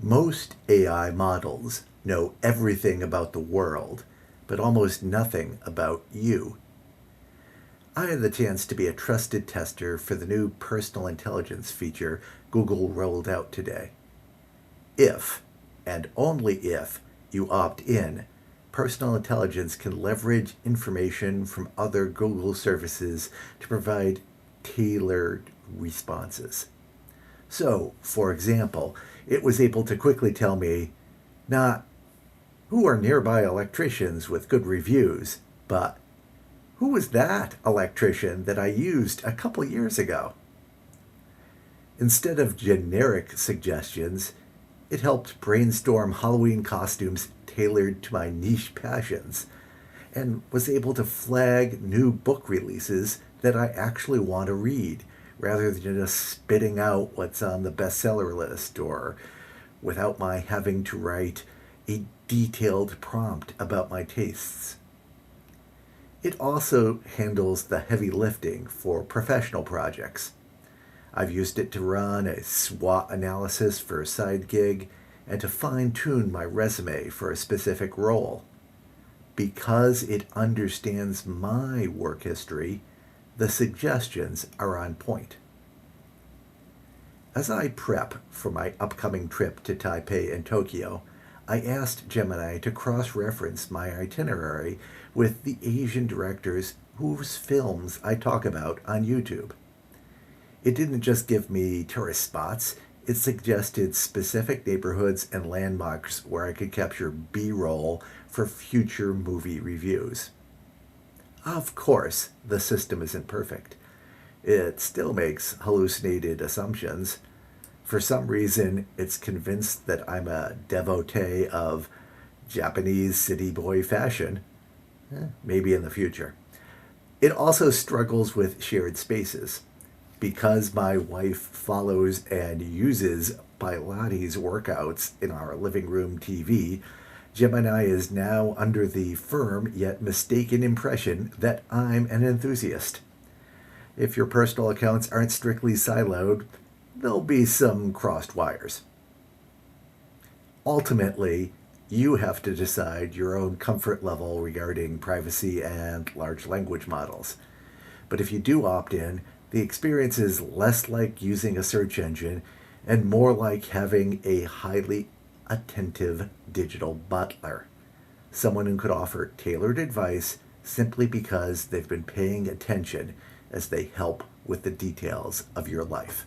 Most AI models know everything about the world, but almost nothing about you. I had the chance to be a trusted tester for the new personal intelligence feature Google rolled out today. If, and only if, you opt in, personal intelligence can leverage information from other Google services to provide tailored responses. So, for example, it was able to quickly tell me not who are nearby electricians with good reviews, but who was that electrician that I used a couple years ago? Instead of generic suggestions, it helped brainstorm Halloween costumes tailored to my niche passions, and was able to flag new book releases that I actually want to read, rather than just spitting out what's on the bestseller list or without my having to write a detailed prompt about my tastes. It also handles the heavy lifting for professional projects. I've used it to run a SWOT analysis for a side gig and to fine-tune my resume for a specific role. Because it understands my work history, the suggestions are on point. As I prep for my upcoming trip to Taipei and Tokyo, I asked Gemini to cross-reference my itinerary with the Asian directors whose films I talk about on YouTube. It didn't just give me tourist spots, it suggested specific neighborhoods and landmarks where I could capture B-roll for future movie reviews. Of course, the system isn't perfect. It still makes hallucinated assumptions. For some reason, it's convinced that I'm a devotee of Japanese city boy fashion. Maybe in the future. It also struggles with shared spaces. Because my wife follows and uses Pilates workouts in our living room TV, Gemini is now under the firm yet mistaken impression that I'm an enthusiast. If your personal accounts aren't strictly siloed, there'll be some crossed wires. Ultimately, you have to decide your own comfort level regarding privacy and large language models. But if you do opt in, the experience is less like using a search engine and more like having a highly attentive digital butler, someone who could offer tailored advice simply because they've been paying attention as they help with the details of your life.